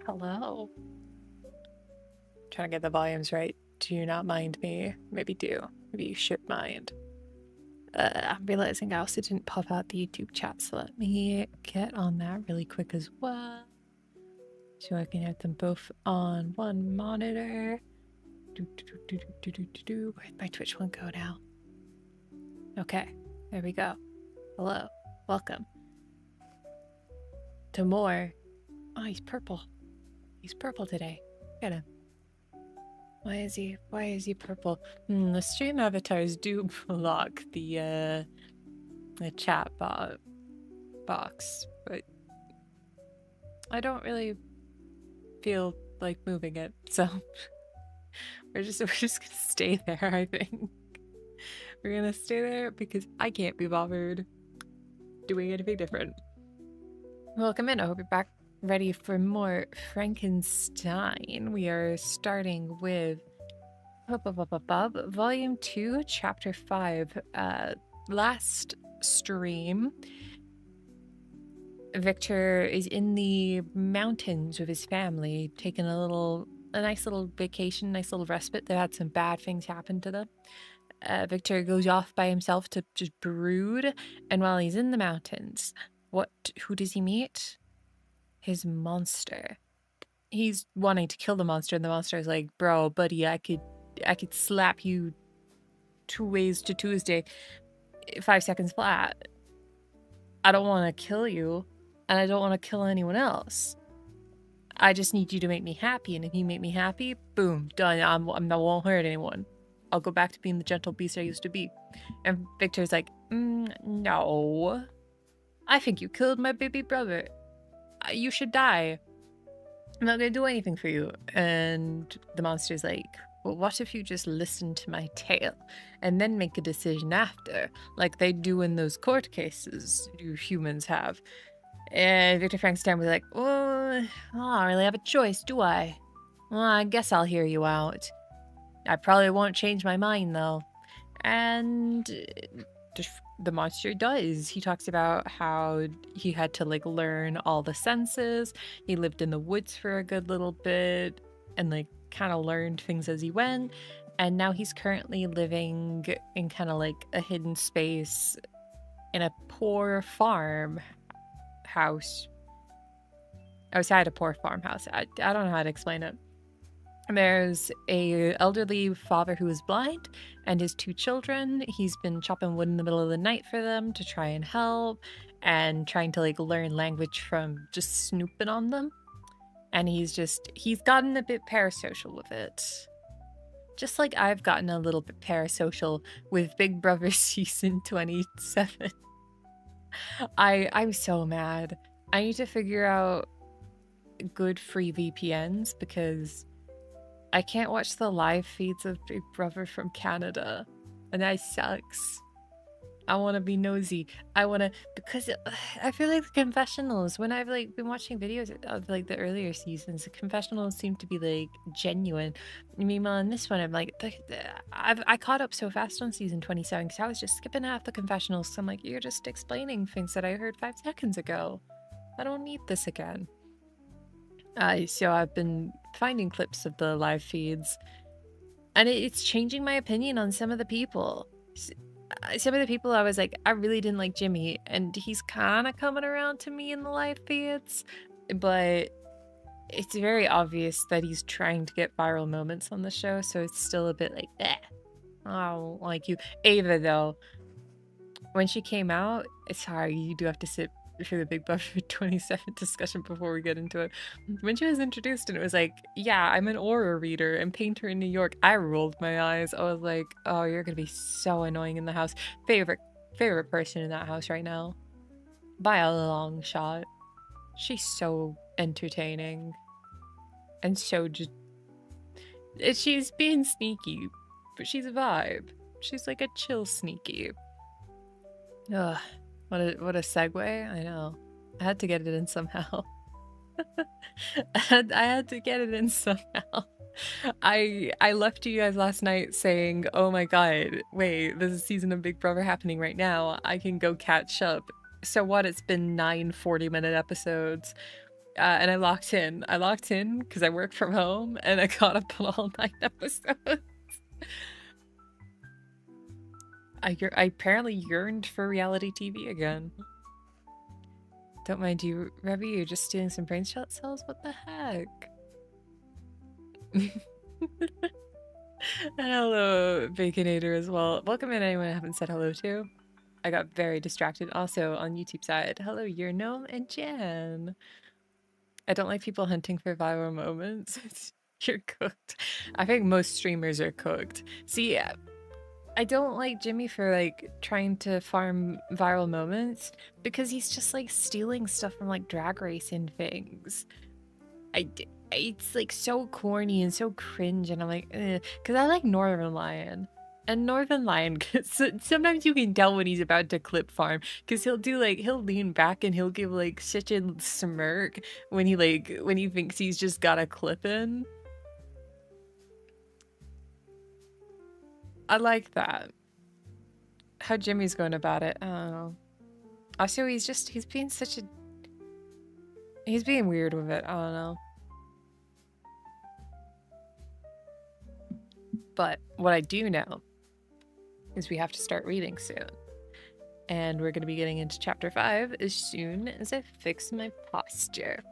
Hello. Trying to get the volumes right. Do you not mind me? Maybe do. Maybe you should mind. I'm realizing I also didn't pop out the YouTube chat, so let me get on that really quick as well. So I can have them both on one monitor. Where'd my Twitch one go now? Okay, there we go. Hello. Welcome. To more. Oh, he's purple. He's purple today. Look at him. Why is he purple? The stream avatars do block the chat box, but I don't really feel like moving it, so we're just gonna stay there, I think. We're gonna stay there because I can't be bothered doing anything different. Welcome in. I hope you're back ready for more Frankenstein. We are starting with Volume 2, Chapter 5. Last stream, Victor is in the mountains with his family, taking a nice little vacation, nice little respite. They had some bad things happen to them. Victor goes off by himself to just brood, and while he's in the mountains, who does he meet? His monster. He's wanting to kill the monster, and the monster is like, bro, buddy, I could slap you 2 ways to Tuesday, 5 seconds flat. I don't want to kill you, and I don't want to kill anyone else. I just need you to make me happy, and if you make me happy, boom, done. I won't hurt anyone. I'll go back to being the gentle beast I used to be. And Victor's like, no. I think you killed my baby brother. You should die. I'm not gonna do anything for you. And the monster's like, well, what if you just listen to my tale and then make a decision after, like they do in those court cases you humans have? And Victor Frankenstein was like, well, I don't really have a choice, do I? Well, I guess I'll hear you out. I probably won't change my mind, though. And the monster does. He talks about how he had to like learn all the senses. He lived in the woods for a good little bit and like kind of learned things as he went. And now he's currently living in kind of like a hidden space in a poor farm house. Outside a poor farmhouse. I don't know how to explain it. There's a elderly father who is blind and his 2 children. He's been chopping wood in the middle of the night for them to try and help and trying to like learn language from just snooping on them. And he's gotten a bit parasocial with it. Just like I've gotten a little bit parasocial with Big Brother season 27. I'm so mad. I need to figure out good free VPNs because I can't watch the live feeds of Big Brother from Canada, and that sucks. I want to be nosy. Because I feel like the confessionals, when I've like been watching videos of like the earlier seasons, the confessionals seem to be like genuine. Meanwhile, in this one, I'm like, I caught up so fast on season 27 because I was just skipping half the confessionals. So I'm like, you're just explaining things that I heard 5 seconds ago. I don't need this again. So I've been finding clips of the live feeds, and it's changing my opinion on some of the people. Some of the people I was like, I really didn't like Jimmy, and he's kind of coming around to me in the live feeds, but it's very obvious that he's trying to get viral moments on the show, so it's still a bit like, eh, I don't like you. Ava, though, when she came out, sorry, you do have to sit for the Big Buff 27 discussion before we get into it. When she was introduced and it was like, yeah, I'm an aura reader and painter in New York, I rolled my eyes. I was like, oh, you're gonna be so annoying in the house. Favorite person in that house right now. By a long shot. She's so entertaining. And so just... She's being sneaky, but she's a vibe. She's like a chill sneaky. Ugh, what a segue. I know. I had to get it in somehow. I had to get it in somehow. I left you guys last night saying, oh my god, wait, there's a season of Big Brother happening right now. I can go catch up. So what? It's been 9 40-minute episodes. And I locked in. I locked in because I work from home and I caught up on all 9 episodes. I apparently yearned for reality TV again. Don't mind you, Revy, you're just stealing some brain cells? What the heck? And hello, Baconator as well. Welcome in anyone I haven't said hello to. I got very distracted. Also on YouTube side, hello, your gnome and Jan. I don't like people hunting for viral moments. You're cooked. I think most streamers are cooked. See, I don't like Jimmy for like trying to farm viral moments because he's just like stealing stuff from like Drag Race and things. It's like so corny and so cringe, and I'm like, because I like Northern Lion. And Northern Lion, sometimes you can tell when he's about to clip farm, because he'll lean back and he'll give like such a smirk when he thinks he's just got a clip in. I like that. How Jimmy's going about it, I don't know. Also, he's being weird with it, I don't know. But what I do know is we have to start reading soon. And we're going to be getting into chapter 5 as soon as I fix my posture.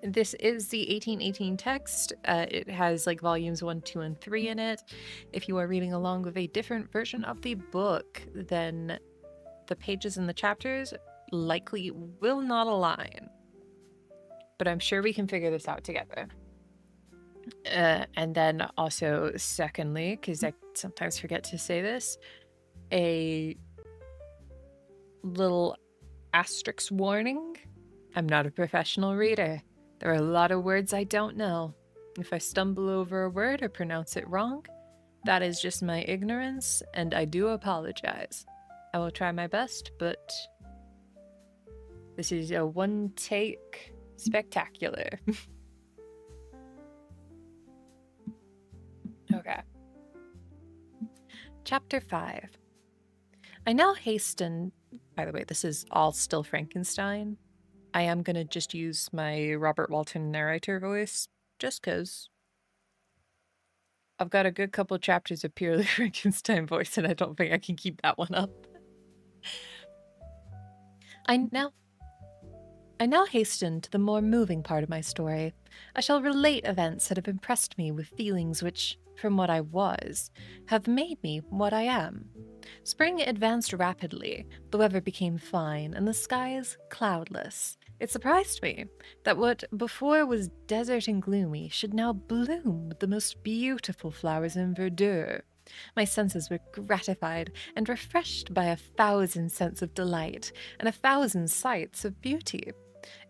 This is the 1818 text. It has like volumes 1, 2, and 3 in it. If you are reading along with a different version of the book, then the pages in the chapters likely will not align. But I'm sure we can figure this out together. And then also, secondly, because I sometimes forget to say this, a little asterisk warning. I'm not a professional reader. There are a lot of words I don't know. If I stumble over a word or pronounce it wrong, that is just my ignorance, and I do apologize. I will try my best, but this is a one-take spectacular. Okay. Chapter 5. I now hasten... By the way, this is all still Frankenstein. I am going to just use my Robert Walton narrator voice, just because I've got a good couple chapters of purely Frankenstein voice, and I don't think I can keep that one up. I now hasten to the more moving part of my story. I shall relate events that have impressed me with feelings which, from what I was, have made me what I am. Spring advanced rapidly, the weather became fine, and the skies cloudless. It surprised me that what before was desert and gloomy should now bloom with the most beautiful flowers in verdure. My senses were gratified and refreshed by 1,000 scents of delight and 1,000 sights of beauty.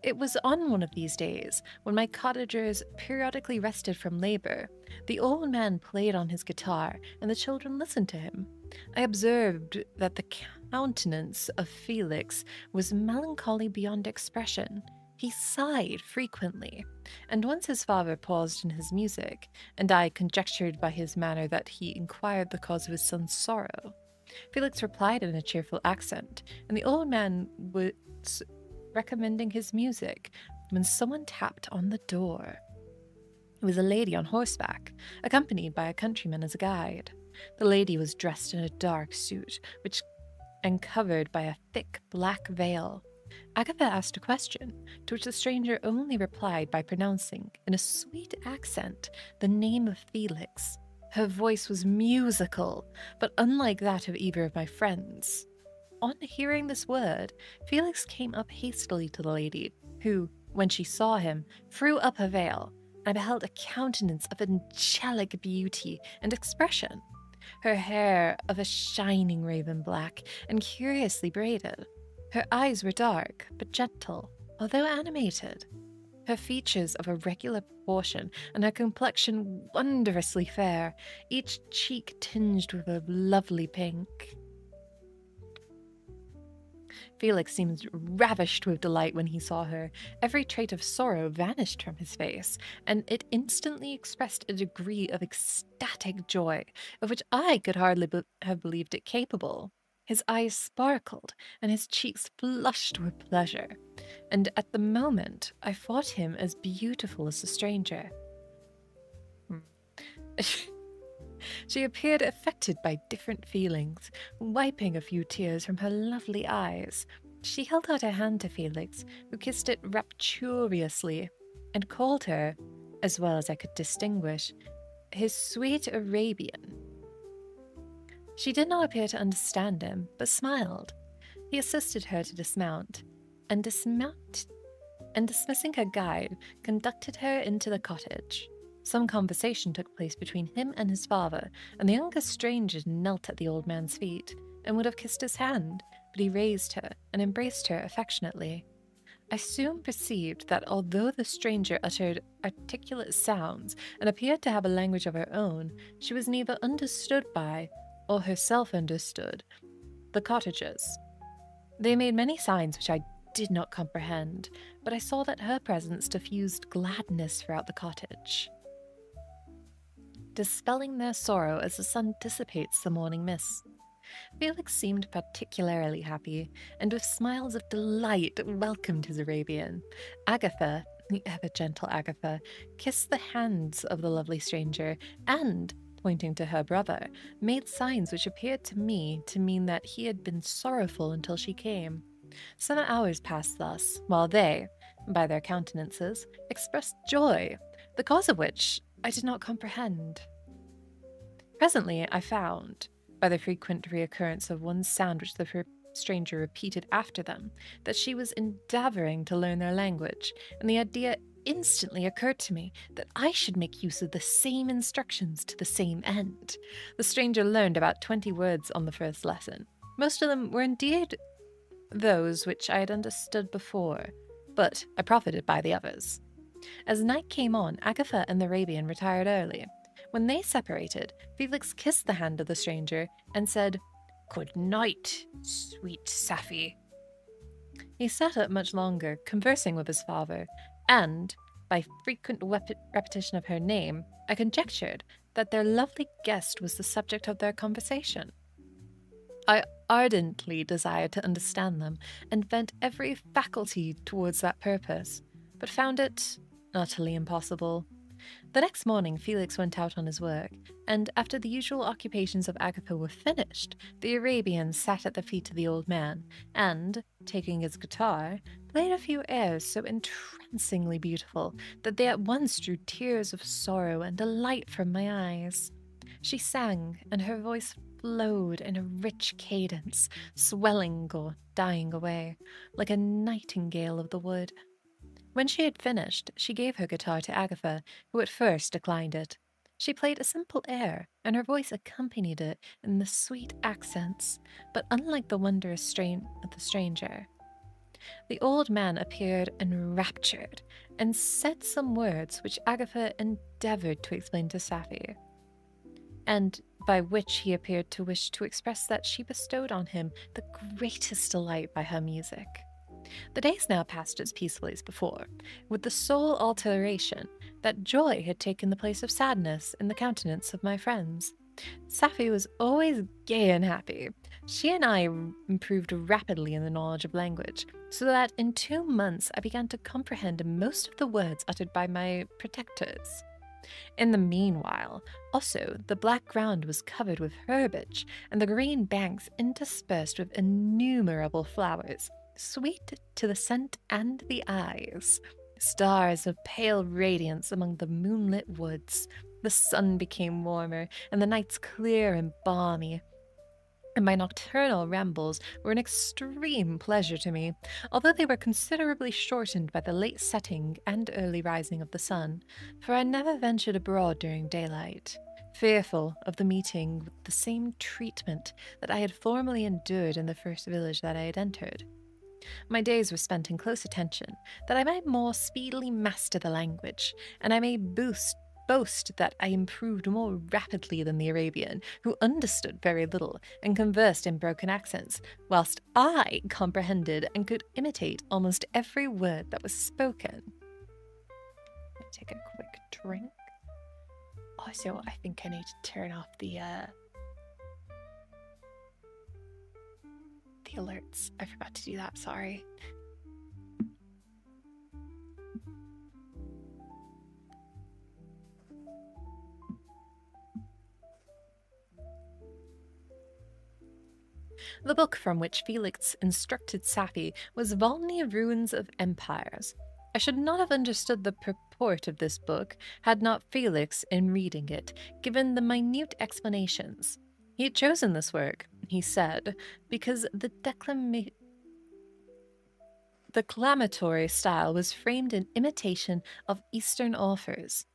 It was on one of these days, when my cottagers periodically rested from labor. The old man played on his guitar, and the children listened to him. I observed that the countenance of Felix was melancholy beyond expression. He sighed frequently, and once his father paused in his music, and I conjectured by his manner that he inquired the cause of his son's sorrow. Felix replied in a cheerful accent, and the old man was recommending his music when someone tapped on the door. It was a lady on horseback, accompanied by a countryman as a guide. The lady was dressed in a dark suit, and covered by a thick black veil. Agatha asked a question, to which the stranger only replied by pronouncing, in a sweet accent, the name of Felix. Her voice was musical, but unlike that of either of my friends. On hearing this word, Felix came up hastily to the lady, who, when she saw him, threw up her veil, and I beheld a countenance of angelic beauty and expression. Her hair of a shining raven black and curiously braided. Her eyes were dark, but gentle, although animated. Her features of a regular proportion, and her complexion wondrously fair, each cheek tinged with a lovely pink. Felix seemed ravished with delight when he saw her. Every trait of sorrow vanished from his face, and it instantly expressed a degree of ecstatic joy, of which I could hardly have believed it capable. His eyes sparkled, and his cheeks flushed with pleasure, and at the moment I thought him as beautiful as the stranger. She appeared affected by different feelings, wiping a few tears from her lovely eyes. She held out her hand to Felix, who kissed it rapturously, and called her, as well as I could distinguish, his sweet Arabian. She did not appear to understand him, but smiled. He assisted her to dismount, and dismissing her guide, conducted her into the cottage. Some conversation took place between him and his father, and the younger stranger knelt at the old man's feet, and would have kissed his hand, but he raised her and embraced her affectionately. I soon perceived that although the stranger uttered articulate sounds and appeared to have a language of her own, she was neither understood by, or herself understood, the cottagers. They made many signs which I did not comprehend, but I saw that her presence diffused gladness throughout the cottage, dispelling their sorrow as the sun dissipates the morning mist. Felix seemed particularly happy, and with smiles of delight welcomed his Arabian. Agatha, the ever-gentle Agatha, kissed the hands of the lovely stranger, and, pointing to her brother, made signs which appeared to me to mean that he had been sorrowful until she came. Some hours passed thus, while they, by their countenances, expressed joy, the cause of which I did not comprehend. Presently I found, by the frequent reoccurrence of one sound which the stranger repeated after them, that she was endeavouring to learn their language, and the idea instantly occurred to me that I should make use of the same instructions to the same end. The stranger learned about 20 words on the first lesson. Most of them were indeed those which I had understood before, but I profited by the others. As night came on, Agatha and the Arabian retired early. When they separated, Felix kissed the hand of the stranger and said, "Good night, sweet Safi." He sat up much longer, conversing with his father, and, by frequent repetition of her name, I conjectured that their lovely guest was the subject of their conversation. I ardently desired to understand them, and bent every faculty towards that purpose, but found it utterly impossible. The next morning Felix went out on his work, and after the usual occupations of Agatha were finished, the Arabian sat at the feet of the old man, and, taking his guitar, played a few airs so entrancingly beautiful that they at once drew tears of sorrow and delight from my eyes. She sang, and her voice flowed in a rich cadence, swelling or dying away, like a nightingale of the wood. When she had finished, she gave her guitar to Agatha, who at first declined it. She played a simple air, and her voice accompanied it in the sweet accents, but unlike the wondrous strain of the stranger. The old man appeared enraptured, and said some words which Agatha endeavoured to explain to Safi, and by which he appeared to wish to express that she bestowed on him the greatest delight by her music. The days now passed as peacefully as before, with the sole alteration that joy had taken the place of sadness in the countenance of my friends. Safi was always gay and happy. She and I improved rapidly in the knowledge of language, so that in 2 months I began to comprehend most of the words uttered by my protectors. In the meanwhile, also, the black ground was covered with herbage, and the green banks interspersed with innumerable flowers, sweet to the scent and the eyes. Stars of pale radiance among the moonlit woods. The sun became warmer, and the nights clear and balmy. And my nocturnal rambles were an extreme pleasure to me, although they were considerably shortened by the late setting and early rising of the sun, for I never ventured abroad during daylight, fearful of the meeting with the same treatment that I had formerly endured in the first village that I had entered. My days were spent in close attention, that I might more speedily master the language, and I may boast that I improved more rapidly than the Arabian, who understood very little and conversed in broken accents, whilst I comprehended and could imitate almost every word that was spoken. Take a quick drink. Also, I think I need to turn off the alerts. I forgot to do that, sorry. The book from which Felix instructed Sapphi was Volney Ruins of Empires. I should not have understood the purport of this book had not Felix, in reading it, given the minute explanations. He had chosen this work, he said, because the declamatory style was framed in imitation of Eastern authors.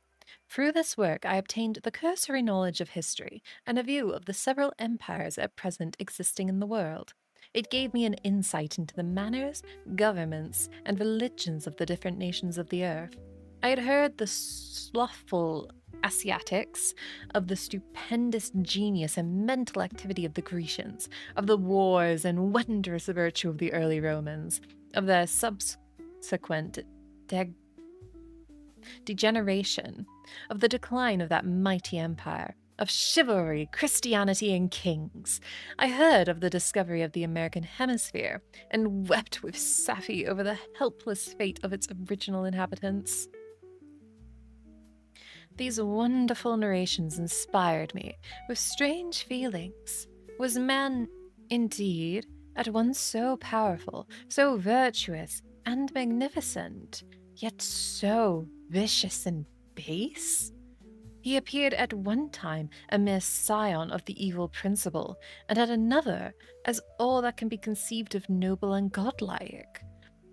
Through this work, I obtained the cursory knowledge of history and a view of the several empires at present existing in the world. It gave me an insight into the manners, governments, and religions of the different nations of the earth. I had heard the slothful Asiatics, of the stupendous genius and mental activity of the Grecians, of the wars and wondrous virtue of the early Romans, of their subsequent degeneration, of the decline of that mighty empire, of chivalry, Christianity, and kings. I heard of the discovery of the American hemisphere, and wept with Sapphi over the helpless fate of its original inhabitants. These wonderful narrations inspired me with strange feelings. Was man, indeed, at once so powerful, so virtuous and magnificent, yet so vicious and base? He appeared at one time a mere scion of the evil principle, and at another as all that can be conceived of noble and godlike.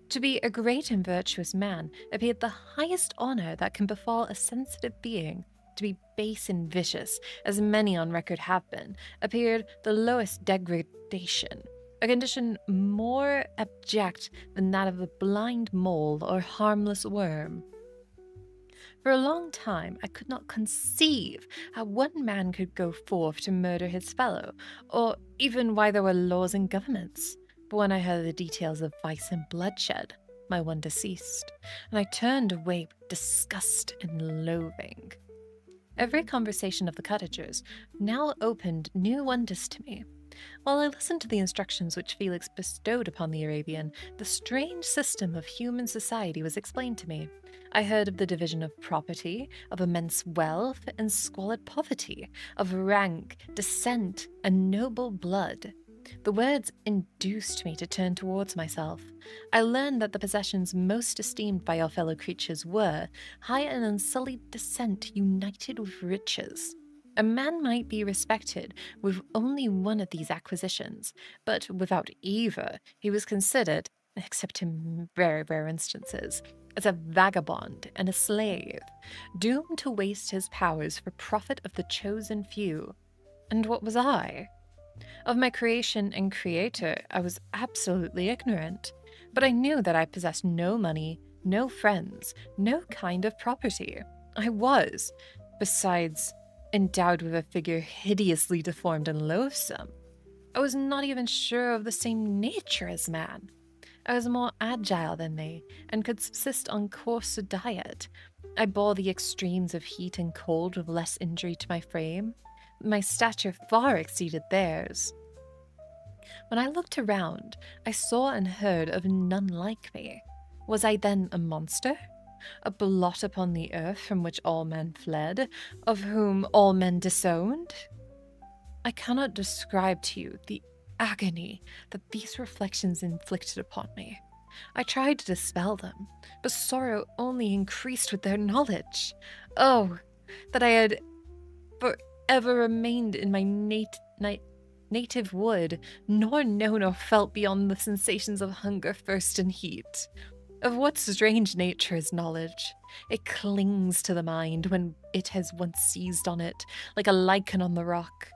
To be a great and virtuous man appeared the highest honor that can befall a sensitive being. To be base and vicious, as many on record have been, appeared the lowest degradation, a condition more abject than that of a blind mole or harmless worm. For a long time I could not conceive how one man could go forth to murder his fellow, or even why there were laws and governments. But when I heard the details of vice and bloodshed, my wonder ceased, and I turned away with disgust and loathing. Every conversation of the cottagers now opened new wonders to me. While I listened to the instructions which Felix bestowed upon the Arabian, the strange system of human society was explained to me. I heard of the division of property, of immense wealth and squalid poverty, of rank, descent, and noble blood. The words induced me to turn towards myself. I learned that the possessions most esteemed by our fellow creatures were high and unsullied descent united with riches. A man might be respected with only one of these acquisitions, but without either he was considered, except in very rare instances, as a vagabond and a slave, doomed to waste his powers for profit of the chosen few. And what was I? Of my creation and creator, I was absolutely ignorant, but I knew that I possessed no money, no friends, no kind of property. I was, besides, endowed with a figure hideously deformed and loathsome. I was not even sure of the same nature as man. I was more agile than they, and could subsist on coarser diet. I bore the extremes of heat and cold with less injury to my frame. My stature far exceeded theirs. When I looked around, I saw and heard of none like me. Was I then a monster? A blot upon the earth from which all men fled, of whom all men disowned? I cannot describe to you the agony that these reflections inflicted upon me. I tried to dispel them, but sorrow only increased with their knowledge. Oh, that I had forever remained in my native wood, nor known or felt beyond the sensations of hunger, thirst, and heat. Of what strange nature is knowledge? It clings to the mind when it has once seized on it, like a lichen on the rock.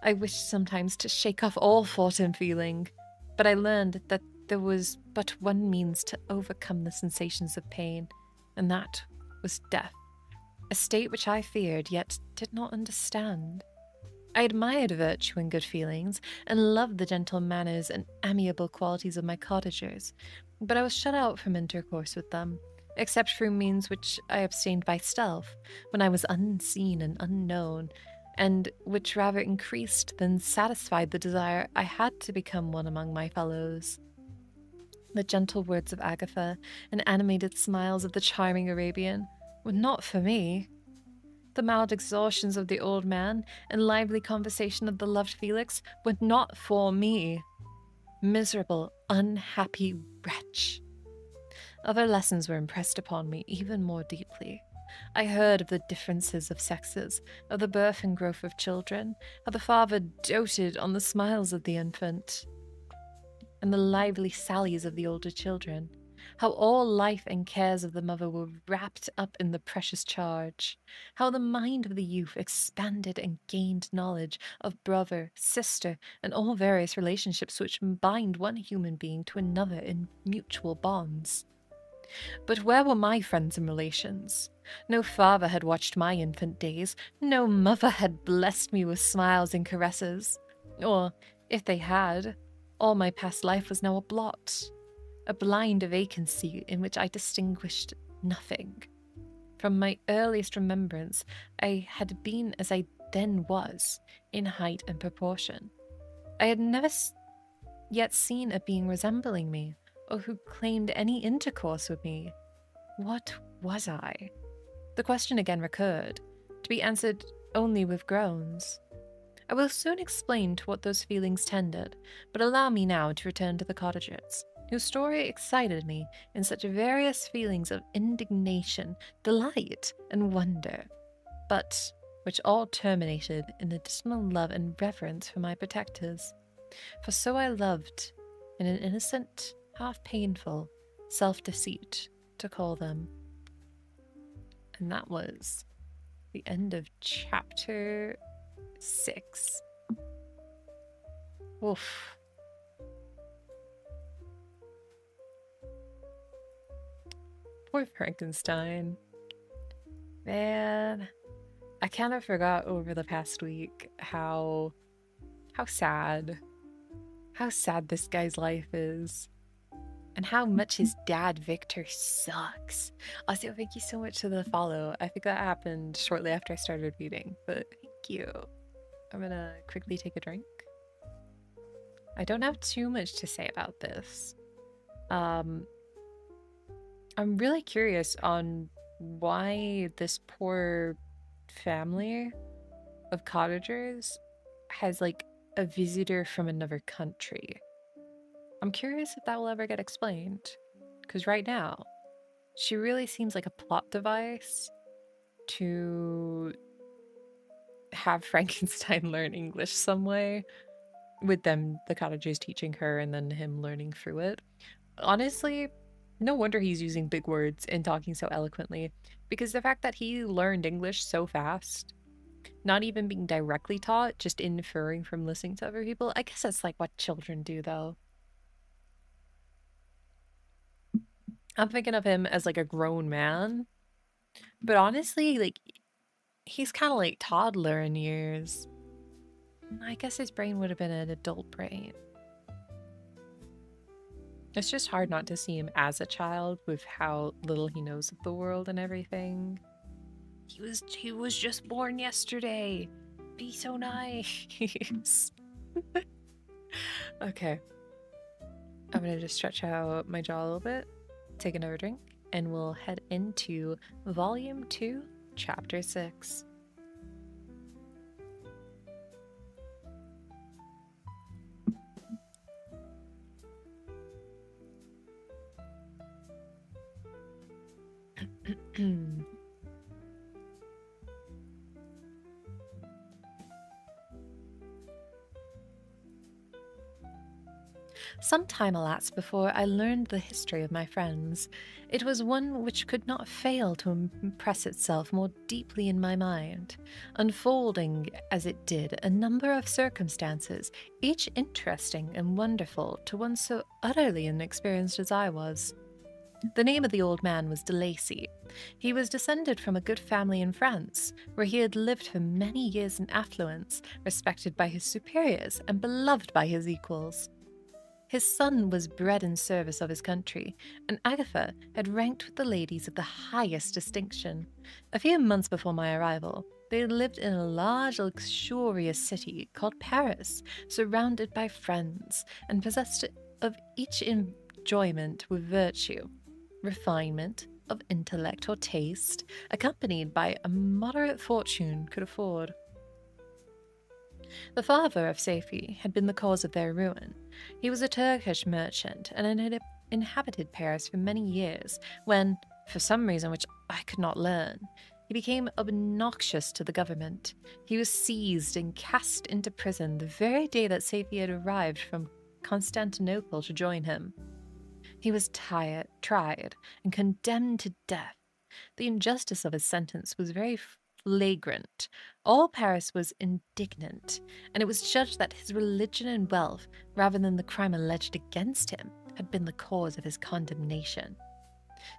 I wished sometimes to shake off all thought and feeling, but I learned that there was but one means to overcome the sensations of pain, and that was death, a state which I feared yet did not understand. I admired virtue and good feelings, and loved the gentle manners and amiable qualities of my cottagers, but I was shut out from intercourse with them, except through means which I abstained by stealth, when I was unseen and unknown, and which rather increased than satisfied the desire I had to become one among my fellows. The gentle words of Agatha and animated smiles of the charming Arabian were not for me. The mild exhaustions of the old man and lively conversation of the loved Felix were not for me. Miserable, unhappy wretch. Other lessons were impressed upon me even more deeply. I heard of the differences of sexes, of the birth and growth of children, how the father doted on the smiles of the infant, and the lively sallies of the older children, how all life and cares of the mother were wrapped up in the precious charge, how the mind of the youth expanded and gained knowledge of brother, sister, and all various relationships which bind one human being to another in mutual bonds. But where were my friends and relations? No father had watched my infant days, no mother had blessed me with smiles and caresses, or, if they had, all my past life was now a blot, a blind vacancy in which I distinguished nothing. From my earliest remembrance, I had been as I then was, in height and proportion. I had never yet seen a being resembling me, or who claimed any intercourse with me. What was I? The question again recurred, to be answered only with groans. I will soon explain to what those feelings tended, but allow me now to return to the cottagers, whose story excited me in such various feelings of indignation, delight, and wonder, but which all terminated in additional love and reverence for my protectors. For so I loved, in an innocent, half-painful self-deceit, to call them. And that was the end of chapter 6. Oof. Poor Frankenstein. Man, I kind of forgot over the past week how sad this guy's life is. And how much his dad, Victor, sucks. Also, thank you so much for the follow. I think that happened shortly after I started reading, but thank you. I'm gonna quickly take a drink. I don't have too much to say about this. I'm really curious on why this poor family of cottagers has, like, a visitor from another country. I'm curious if that will ever get explained, because right now, she really seems like a plot device to have Frankenstein learn English some way, with them, the cottagers, teaching her and then him learning through it. Honestly, no wonder he's using big words and talking so eloquently, because the fact that he learned English so fast, not even being directly taught, just inferring from listening to other people, I guess that's like what children do, though. I'm thinking of him as like a grown man, but honestly, like, he's kind of like toddler in years. I guess his brain would have been an adult brain. It's just hard not to see him as a child with how little he knows of the world and everything. He was just born yesterday. Be so nice. Okay. I'm gonna just stretch out my jaw a little bit, take another drink, and we'll head into Volume 2, Chapter 6. Some time elapsed before I learned the history of my friends. It was one which could not fail to impress itself more deeply in my mind, unfolding as it did a number of circumstances, each interesting and wonderful to one so utterly inexperienced as I was. The name of the old man was de Lacy. He was descended from a good family in France, where he had lived for many years in affluence, respected by his superiors and beloved by his equals. His son was bred in service of his country, and Agatha had ranked with the ladies of the highest distinction. A few months before my arrival, they had lived in a large, luxurious city called Paris, surrounded by friends, and possessed of each enjoyment with virtue, refinement, of intellect or taste, accompanied by a moderate fortune could afford. The father of Safi had been the cause of their ruin. He was a Turkish merchant and had inhabited Paris for many years when, for some reason which I could not learn, he became obnoxious to the government. He was seized and cast into prison the very day that Safi had arrived from Constantinople to join him. He was tried and condemned to death. The injustice of his sentence was very flagrant. All Paris was indignant, and it was judged that his religion and wealth, rather than the crime alleged against him, had been the cause of his condemnation.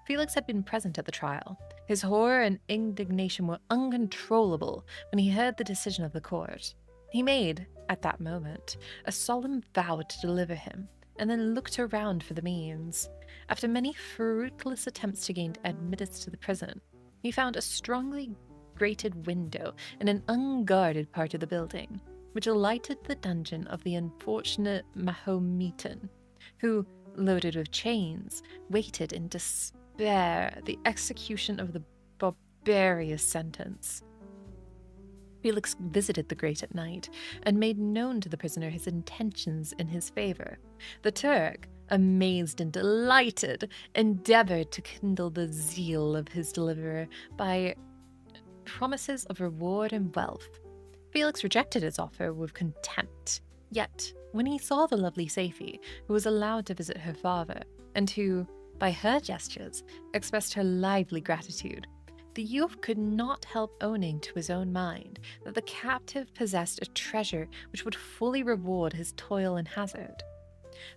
Felix had been present at the trial. His horror and indignation were uncontrollable when he heard the decision of the court. He made, at that moment, a solemn vow to deliver him, and then looked around for the means. After many fruitless attempts to gain admittance to the prison, he found a strongly grated window in an unguarded part of the building, which lighted the dungeon of the unfortunate Mahometan, who, loaded with chains, waited in despair the execution of the barbarous sentence. Felix visited the grate at night and made known to the prisoner his intentions in his favor. The Turk, amazed and delighted, endeavored to kindle the zeal of his deliverer by promises of reward and wealth. Felix rejected his offer with contempt. Yet, when he saw the lovely Safi, who was allowed to visit her father, and who, by her gestures, expressed her lively gratitude, the youth could not help owning to his own mind that the captive possessed a treasure which would fully reward his toil and hazard.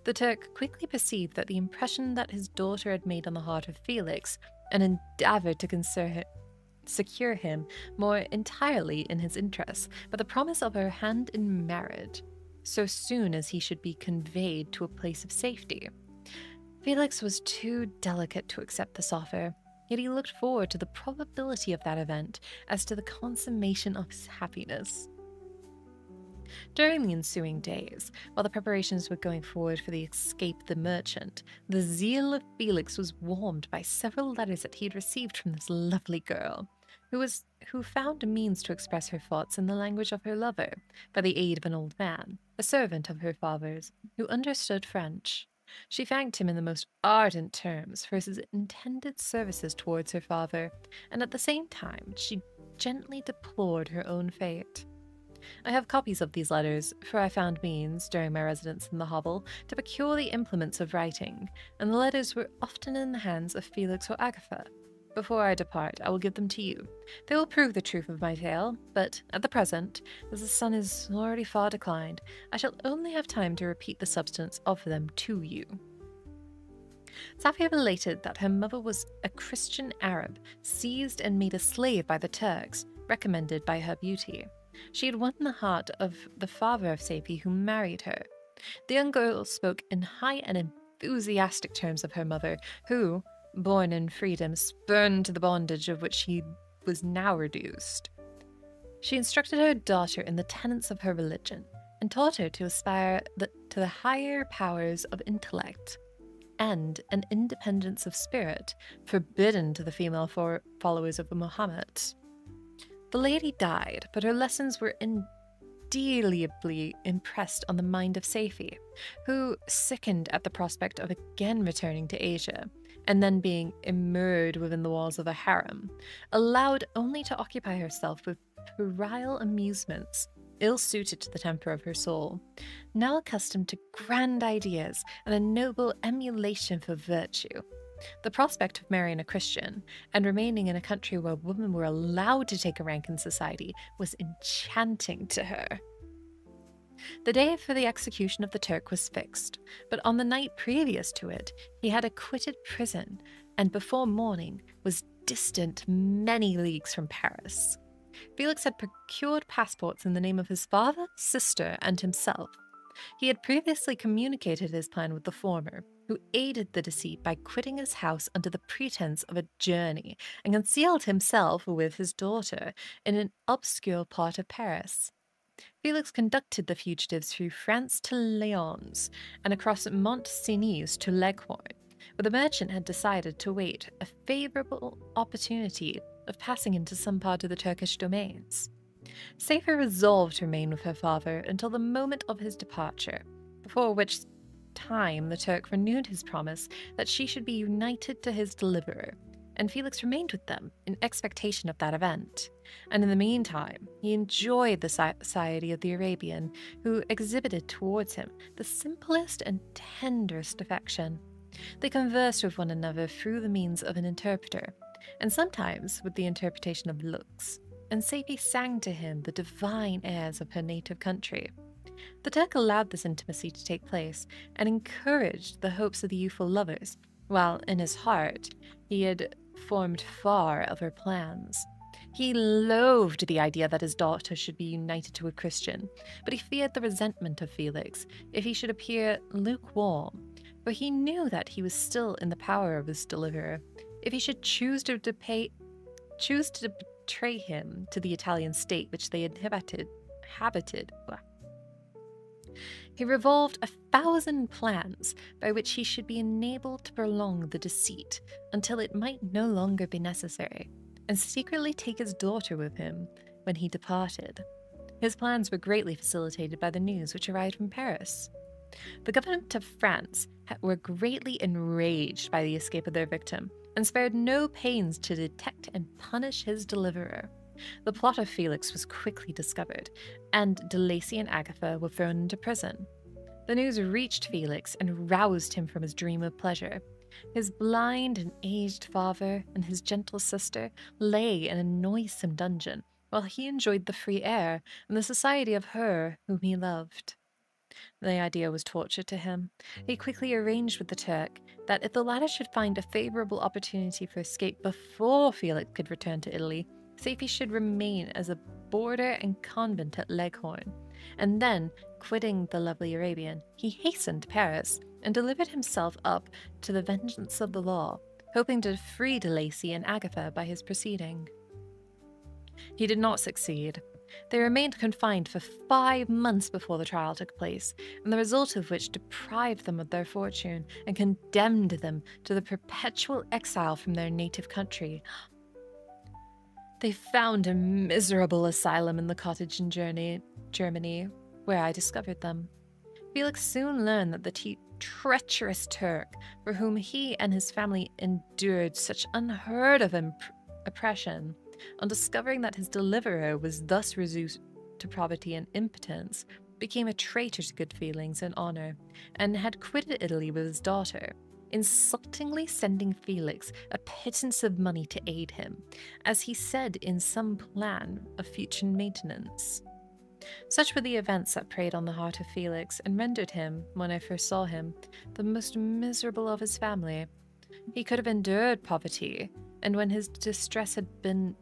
The Turk quickly perceived that the impression that his daughter had made on the heart of Felix, and endeavored to secure him more entirely in his interests by the promise of her hand in marriage, so soon as he should be conveyed to a place of safety. Felix was too delicate to accept this offer, yet he looked forward to the probability of that event as to the consummation of his happiness. During the ensuing days, while the preparations were going forward for the escape of the merchant, the zeal of Felix was warmed by several letters that he had received from this lovely girl, who found a means to express her thoughts in the language of her lover, by the aid of an old man, a servant of her father's, who understood French. She thanked him in the most ardent terms for his intended services towards her father, and at the same time she gently deplored her own fate. I have copies of these letters, for I found means, during my residence in the hovel, to procure the implements of writing, and the letters were often in the hands of Felix or Agatha. Before I depart, I will give them to you. They will prove the truth of my tale, but at the present, as the sun is already far declined, I shall only have time to repeat the substance of them to you. Safi related that her mother was a Christian Arab, seized and made a slave by the Turks, recommended by her beauty. She had won the heart of the father of Safi, who married her. The young girl spoke in high and enthusiastic terms of her mother, who, born in freedom, spurned the bondage of which she was now reduced. She instructed her daughter in the tenets of her religion, and taught her to aspire to the higher powers of intellect, and an independence of spirit forbidden to the female followers of Muhammad. The lady died, but her lessons were indelibly impressed on the mind of Safi, who, sickened at the prospect of again returning to Asia, and then being immured within the walls of a harem, allowed only to occupy herself with puerile amusements, ill-suited to the temper of her soul, now accustomed to grand ideas and a noble emulation for virtue. The prospect of marrying a Christian and remaining in a country where women were allowed to take a rank in society was enchanting to her. The day for the execution of the Turk was fixed, but on the night previous to it, he had quitted prison and before morning was distant many leagues from Paris. Felix had procured passports in the name of his father, sister, and himself. He had previously communicated his plan with the former, who aided the deceit by quitting his house under the pretense of a journey and concealed himself with his daughter in an obscure part of Paris. Felix conducted the fugitives through France to Lyons and across Mont-Cenis to Leghorn, where the merchant had decided to wait a favourable opportunity of passing into some part of the Turkish domains. Safa resolved to remain with her father until the moment of his departure, before which time the Turk renewed his promise that she should be united to his deliverer, and Felix remained with them in expectation of that event. And in the meantime, he enjoyed the society of the Arabian, who exhibited towards him the simplest and tenderest affection. They conversed with one another through the means of an interpreter, and sometimes with the interpretation of looks, and Safi sang to him the divine airs of her native country. The Turk allowed this intimacy to take place, and encouraged the hopes of the youthful lovers, while in his heart he had formed far other plans. He loathed the idea that his daughter should be united to a Christian, but he feared the resentment of Felix if he should appear lukewarm, for he knew that he was still in the power of his deliverer. If he should choose to betray him to the Italian state which they inhabited. He revolved 1,000 plans by which he should be enabled to prolong the deceit until it might no longer be necessary, and secretly take his daughter with him when he departed. His plans were greatly facilitated by the news which arrived from Paris. The government of France were greatly enraged by the escape of their victim, and spared no pains to detect and punish his deliverer. The plot of Felix was quickly discovered, and De Lacy and Agatha were thrown into prison. The news reached Felix and roused him from his dream of pleasure. His blind and aged father and his gentle sister lay in a noisome dungeon, while he enjoyed the free air and the society of her whom he loved. The idea was torture to him. He quickly arranged with the Turk that if the latter should find a favorable opportunity for escape before Felix could return to Italy, Safi should remain as a boarder and convent at Leghorn, and then, quitting the lovely Arabian, he hastened to Paris and delivered himself up to the vengeance of the law, hoping to free De Lacy and Agatha by his proceeding. He did not succeed. They remained confined for 5 months before the trial took place, and the result of which deprived them of their fortune and condemned them to the perpetual exile from their native country. They found a miserable asylum in the cottage in Germany, where I discovered them. Felix soon learned that the treacherous Turk, for whom he and his family endured such unheard of oppression, on discovering that his deliverer was thus reduced to poverty and impotence, became a traitor to good feelings and honor, and had quitted Italy with his daughter, insultingly sending Felix a pittance of money to aid him, as he said in some plan of future maintenance. Such were the events that preyed on the heart of Felix, and rendered him, when I first saw him, the most miserable of his family. He could have endured poverty, and when his distress had been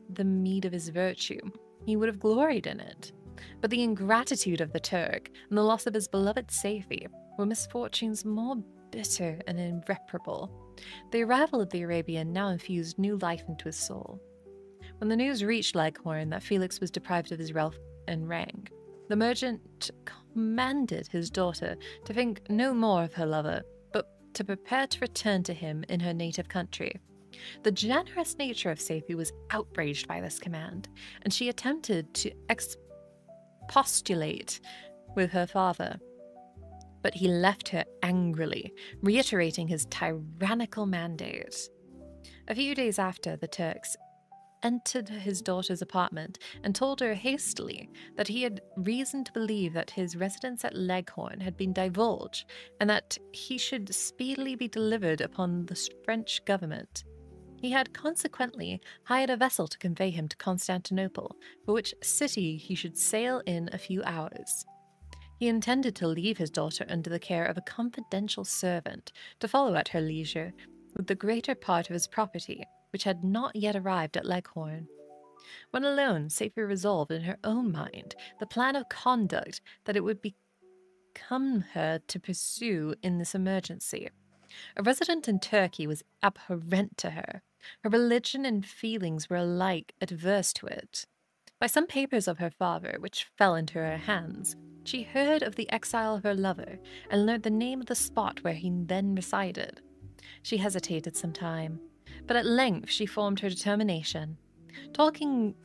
the meed of his virtue, he would have gloried in it. But the ingratitude of the Turk, and the loss of his beloved Safi, were misfortunes more bitter and irreparable. The arrival of the Arabian now infused new life into his soul. When the news reached Leghorn that Felix was deprived of his wealth and rank, the merchant commanded his daughter to think no more of her lover, but to prepare to return to him in her native country. The generous nature of Safi was outraged by this command, and she attempted to expostulate with her father, but he left her angrily, reiterating his tyrannical mandate. A few days after, the Turks entered his daughter's apartment and told her hastily that he had reason to believe that his residence at Leghorn had been divulged and that he should speedily be delivered upon the French government. He had consequently hired a vessel to convey him to Constantinople, for which city he should sail in a few hours. He intended to leave his daughter under the care of a confidential servant to follow at her leisure with the greater part of his property, which had not yet arrived at Leghorn. When alone, Safie resolved in her own mind the plan of conduct that it would become her to pursue in this emergency. A resident in Turkey was abhorrent to her. Her religion and feelings were alike adverse to it. By some papers of her father, which fell into her hands, she heard of the exile of her lover and learnt the name of the spot where he then resided. She hesitated some time, but at length she formed her determination. Taking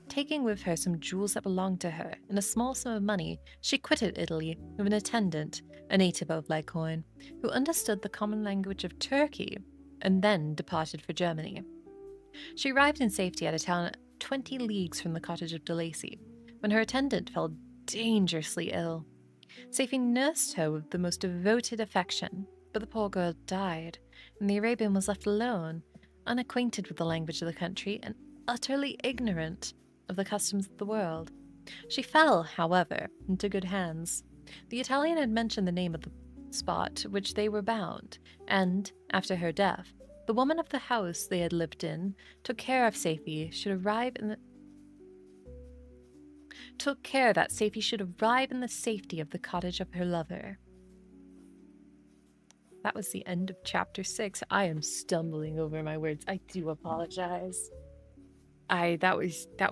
with her some jewels that belonged to her and a small sum of money, she quitted Italy with an attendant, a native of Leghorn, who understood the common language of Turkey, and then departed for Germany. She arrived in safety at a town 20 leagues from the cottage of De Lacy, when her attendant fell dangerously ill. Safie nursed her with the most devoted affection, but the poor girl died, and the Arabian was left alone, unacquainted with the language of the country and utterly ignorant of the customs of the world. She fell, however, into good hands. The Italian had mentioned the name of the spot which they were bound, and, after her death, the woman of the house they had lived in took care that Safie should arrive in the safety of the cottage of her lover. That was the end of chapter 6. I am stumbling over my words. I do apologize. That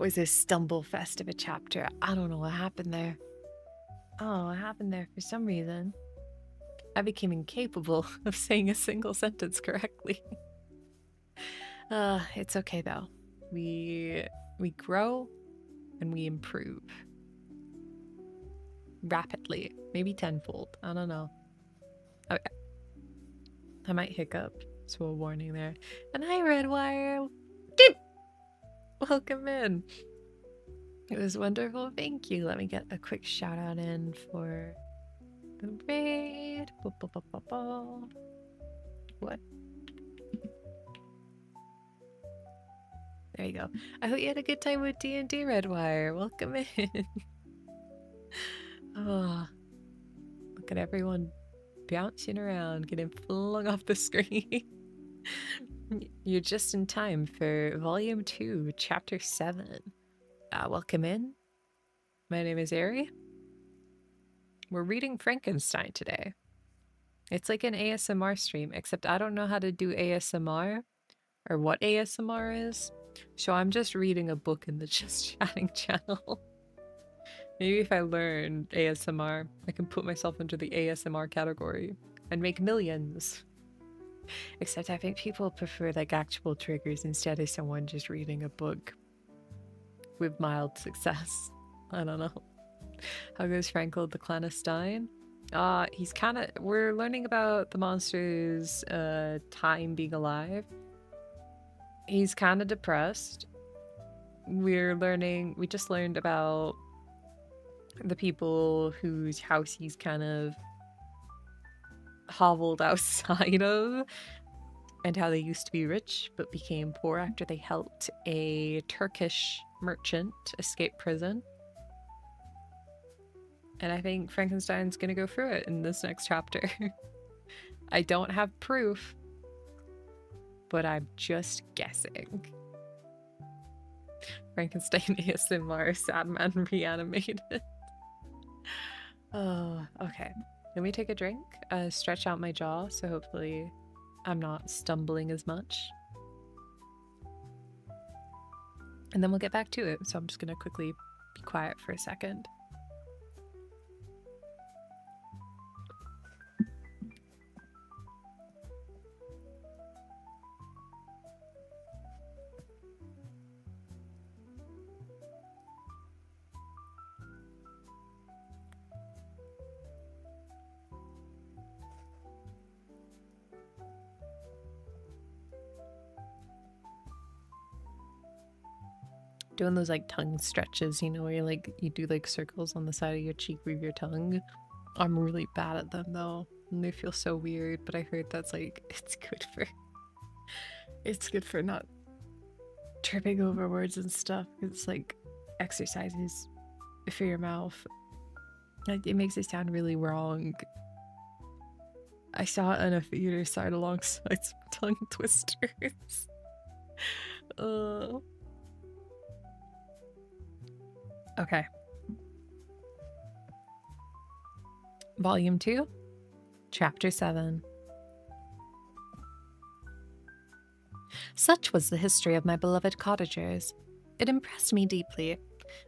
was a stumble fest of a chapter. I don't know what happened there. Oh, what happened there for some reason? I became incapable of saying a single sentence correctly. It's okay though. We grow and we improve. Rapidly. Maybe tenfold. I don't know. Okay. I might hiccup, so a warning there. And hi, Redwire! Welcome in! It was wonderful, thank you. Let me get a quick shout out in for the raid. What? There you go. I hope you had a good time with D&D, Redwire. Welcome in. Oh, look at everyone bouncing around, getting flung off the screen. You're just in time for Volume 2, Chapter 7. Welcome in. My name is Ari. We're reading Frankenstein today. It's like an ASMR stream, except I don't know how to do ASMR or what ASMR is, so I'm just reading a book in the Just Chatting channel. Maybe if I learn ASMR, I can put myself into the ASMR category and make millions. Except I think people prefer like actual triggers instead of someone just reading a book with mild success. I don't know. How goes Frankel the clandestine? He's we're learning about the monster's time being alive. He's kind of depressed. We just learned about the people whose house he's kind of hoveled outside of, and how they used to be rich but became poor after they helped a Turkish merchant escape prison. And I think Frankenstein's gonna go through it in this next chapter. I don't have proof, but I'm just guessing. Frankenstein ASMR, sad man reanimated. Oh, okay. Let me take a drink, stretch out my jaw, so hopefully I'm not stumbling as much. And then we'll get back to it. So I'm just gonna quickly be quiet for a second. doing those like tongue stretches, you know, where you do like circles on the side of your cheek with your tongue. I'm really bad at them though, and they feel so weird, but I heard that's like it's good for not tripping over words and stuff. It's like exercises for your mouth. Like, it makes it sound really wrong. I saw it on a theater side alongside some tongue twisters. Okay. Volume 2, Chapter 7. Such was the history of my beloved cottagers. It impressed me deeply.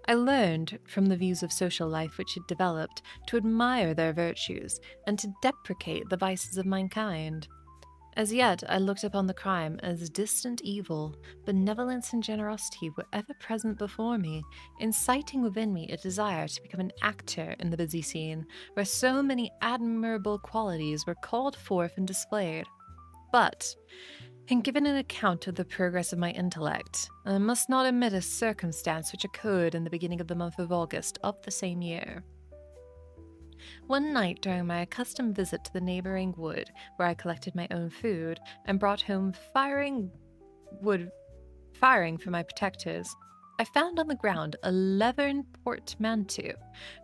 I learned, from the views of social life which it developed, to admire their virtues, and to deprecate the vices of mankind. As yet, I looked upon the crime as distant evil. Benevolence and generosity were ever present before me, inciting within me a desire to become an actor in the busy scene, where so many admirable qualities were called forth and displayed. But, in giving an account of the progress of my intellect, I must not omit a circumstance which occurred in the beginning of the month of August of the same year. One night during my accustomed visit to the neighboring wood, where I collected my own food and brought home firing for my protectors, I found on the ground a leathern portmanteau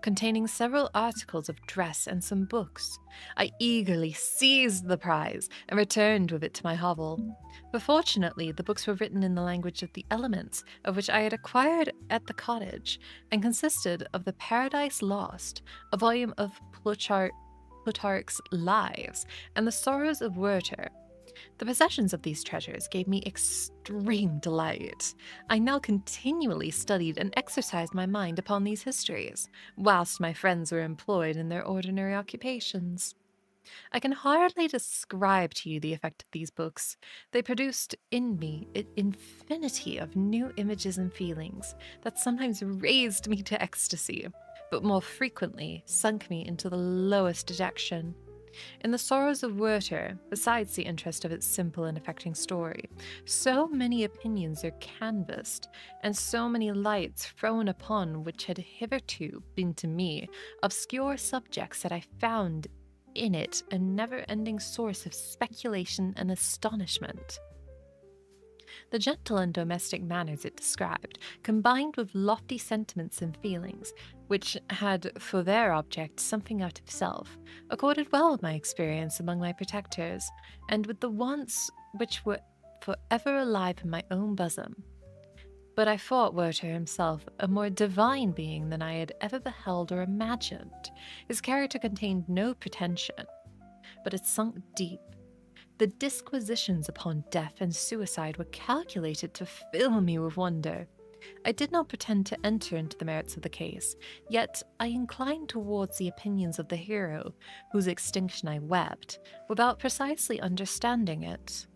containing several articles of dress and some books. I eagerly seized the prize and returned with it to my hovel. But fortunately, the books were written in the language of the elements, of which I had acquired at the cottage, and consisted of the Paradise Lost, a volume of Plutarch's Lives, and the Sorrows of Werther. The possessions of these treasures gave me extreme delight. I now continually studied and exercised my mind upon these histories, whilst my friends were employed in their ordinary occupations. I can hardly describe to you the effect of these books. They produced in me an infinity of new images and feelings that sometimes raised me to ecstasy, but more frequently sunk me into the lowest dejection. In the Sorrows of Werther, besides the interest of its simple and affecting story, so many opinions are canvassed, and so many lights thrown upon which had hitherto been to me obscure subjects, that I found in it a never-ending source of speculation and astonishment. The gentle and domestic manners it described, combined with lofty sentiments and feelings, which had for their object something out of self, accorded well with my experience among my protectors, and with the wants which were forever alive in my own bosom. But I thought Werther himself a more divine being than I had ever beheld or imagined. His character contained no pretension, but it sunk deep. The disquisitions upon death and suicide were calculated to fill me with wonder. I did not pretend to enter into the merits of the case, yet I inclined towards the opinions of the hero, whose extinction I wept, without precisely understanding it.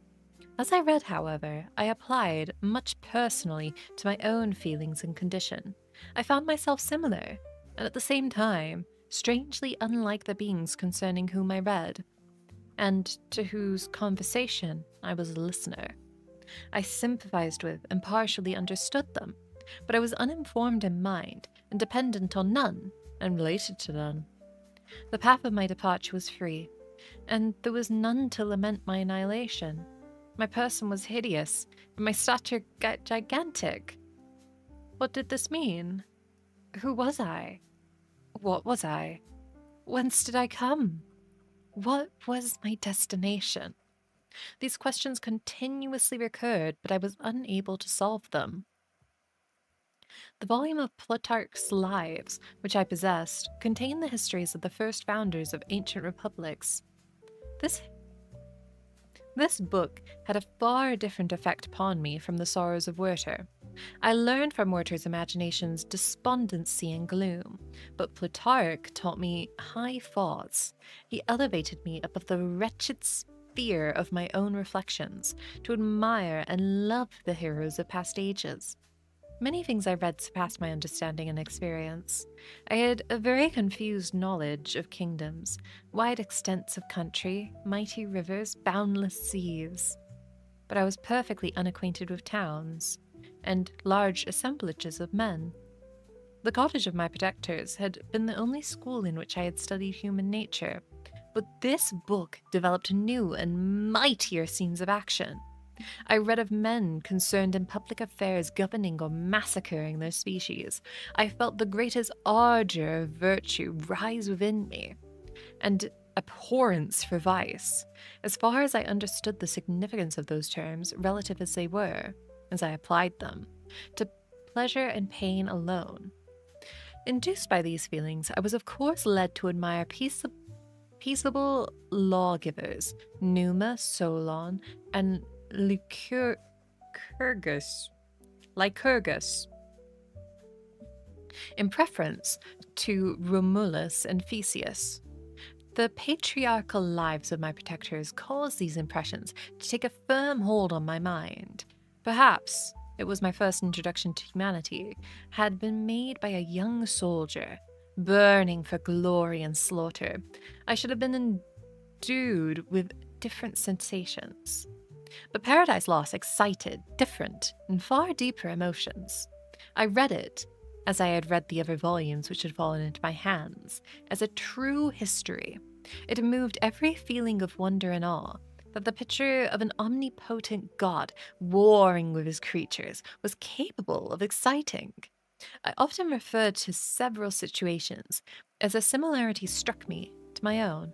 As I read, however, I applied much personally to my own feelings and condition. I found myself similar, and at the same time, strangely unlike the beings concerning whom I read, and to whose conversation I was a listener. I sympathized with and partially understood them, but I was uninformed in mind, and dependent on none, and related to none. The path of my departure was free, and there was none to lament my annihilation. My person was hideous, and my stature gigantic. What did this mean? Who was I? What was I? Whence did I come? What was my destination? These questions continuously recurred, but I was unable to solve them. The volume of Plutarch's Lives, which I possessed, contained the histories of the first founders of ancient republics. This book had a far different effect upon me from the Sorrows of Werther. I learned from Werther's imaginations despondency and gloom, but Plutarch taught me high thoughts. He elevated me above the wretched sphere of my own reflections, to admire and love the heroes of past ages. Many things I read surpassed my understanding and experience. I had a very confused knowledge of kingdoms, wide extents of country, mighty rivers, boundless seas. But I was perfectly unacquainted with towns. and large assemblages of men. The cottage of my protectors had been the only school in which I had studied human nature, but this book developed new and mightier scenes of action. I read of men concerned in public affairs governing or massacring their species. I felt the greatest ardor of virtue rise within me, and abhorrence for vice, as far as I understood the significance of those terms, relative as they were, as I applied them, to pleasure and pain alone. Induced by these feelings, I was of course led to admire peaceable lawgivers, Numa, Solon, and Lycurgus, in preference to Romulus and Theseus. The patriarchal lives of my protectors caused these impressions to take a firm hold on my mind. Perhaps it was my first introduction to humanity, had been made by a young soldier, burning for glory and slaughter. I should have been endued with different sensations. But Paradise Lost excited different and far deeper emotions. I read it, as I had read the other volumes which had fallen into my hands, as a true history. It moved every feeling of wonder and awe, that the picture of an omnipotent God warring with his creatures was capable of exciting. I often referred to several situations, as a similarity struck me to my own.